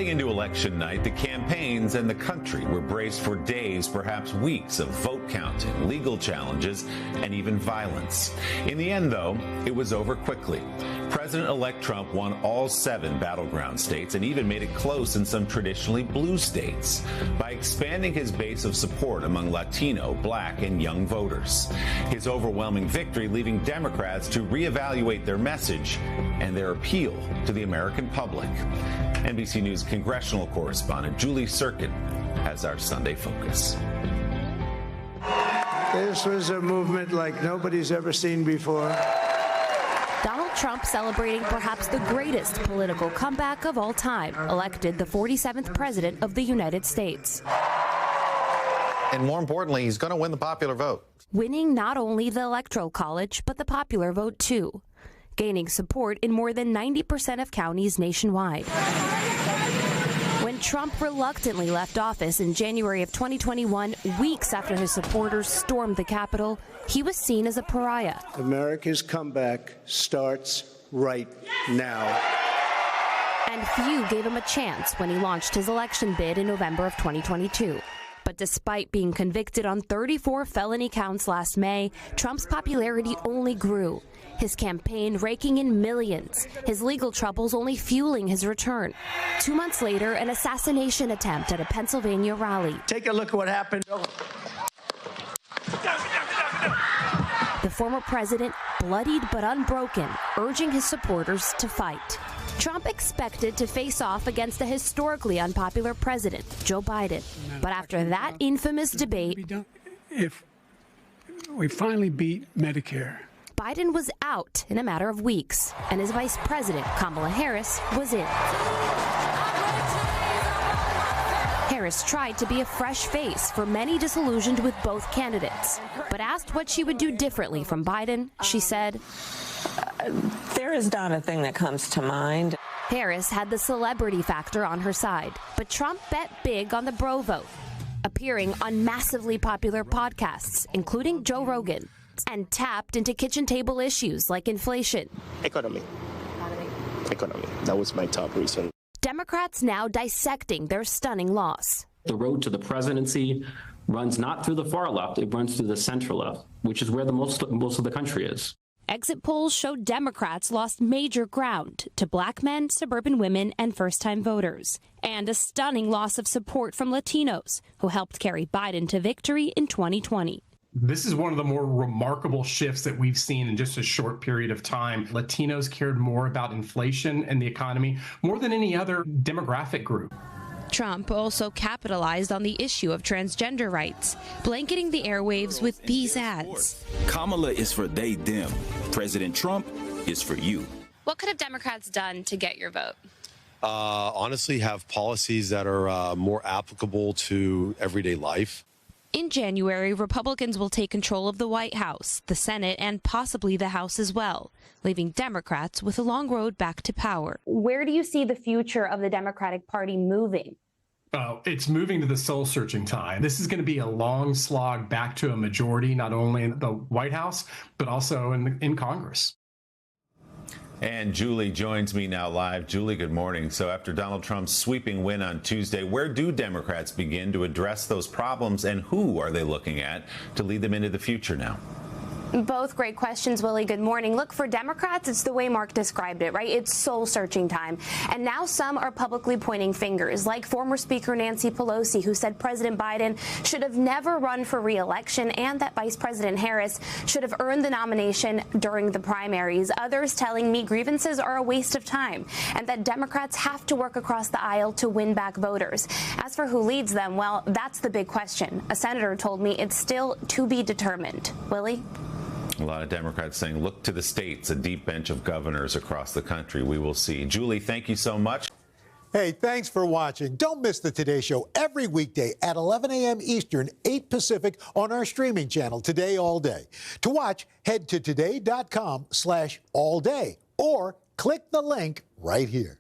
Heading into election night, the campaigns and the country were braced for days, perhaps weeks, of vote counting, legal challenges, and even violence. In the end, though, it was over quickly. President-elect Trump won all 7 battleground states and even made it close in some traditionally blue states by expanding his base of support among Latino, Black, and young voters. His overwhelming victory leaving Democrats to reevaluate their message and their appeal to the American public. NBC News congressional correspondent Julie Tsirkin has our Sunday focus. This was a movement like nobody's ever seen before. Donald Trump celebrating perhaps the greatest political comeback of all time, elected the 47th president of the United States. And more importantly, he's going to win the popular vote. Winning not only the Electoral College, but the popular vote, too. Gaining support in more than 90% of counties nationwide. When Trump reluctantly left office in January of 2021, weeks after his supporters stormed the Capitol, he was seen as a pariah. America's comeback starts right now. And few gave him a chance when he launched his election bid in November of 2022. But despite being convicted on 34 felony counts last May, Trump's popularity only grew. His campaign raking in millions, his legal troubles only fueling his return. 2 months later, an assassination attempt at a Pennsylvania rally. Take a look at what happened. The former president, bloodied but unbroken, urging his supporters to fight. Trump expected to face off against a historically unpopular president, Joe Biden. But after that infamous debate, if we finally beat Medicare, Biden was out in a matter of weeks, and his vice president, Kamala Harris, was in. Harris tried to be a fresh face for many disillusioned with both candidates. But asked what she would do differently from Biden, she said, "There is not a thing that comes to mind." Harris had the celebrity factor on her side, but Trump bet big on the bro vote, appearing on massively popular podcasts, including Joe Rogan, and tapped into kitchen table issues like inflation. Economy. That was my top reason. Democrats now dissecting their stunning loss. The road to the presidency runs not through the far left, it runs through the center left, which is where the most of the country is. Exit polls showed Democrats lost major ground to Black men, suburban women, and first-time voters, and a stunning loss of support from Latinos, who helped carry Biden to victory in 2020. This is one of the more remarkable shifts that we've seen in just a short period of time. Latinos cared more about inflation and the economy more than any other demographic group. Trump also capitalized on the issue of transgender rights, blanketing the airwaves with these ads. Kamala is for they, them. President Trump is for you. What could have Democrats done to get your vote? Honestly, have policies that are more applicable to everyday life. In January, Republicans will take control of the White House, the Senate, and possibly the House as well, leaving Democrats with a long road back to power. Where do you see the future of the Democratic Party moving? It's moving to the soul-searching time. This is going to be a long slog back to a majority, not only in the White House, but also in Congress. And Julie joins me now live. Julie, good morning. So after Donald Trump's sweeping win on Tuesday, where do Democrats begin to address those problems, and who are they looking at to lead them into the future now? Both great questions, Willie. Good morning. Look, for Democrats, it's the way Mark described it, right? It's soul-searching time. And now some are publicly pointing fingers, like former Speaker Nancy Pelosi, who said President Biden should have never run for re-election and that Vice President Harris should have earned the nomination during the primaries. Others telling me grievances are a waste of time and that Democrats have to work across the aisle to win back voters. As for who leads them, well, that's the big question. A senator told me it's still to be determined. Willie? A lot of Democrats saying, look to the states, a deep bench of governors across the country. We will see. Julie, thank you so much. Hey, thanks for watching. Don't miss the Today Show every weekday at 11 a.m. Eastern, 8 Pacific on our streaming channel, Today All Day. To watch, head to today.com/allday or click the link right here.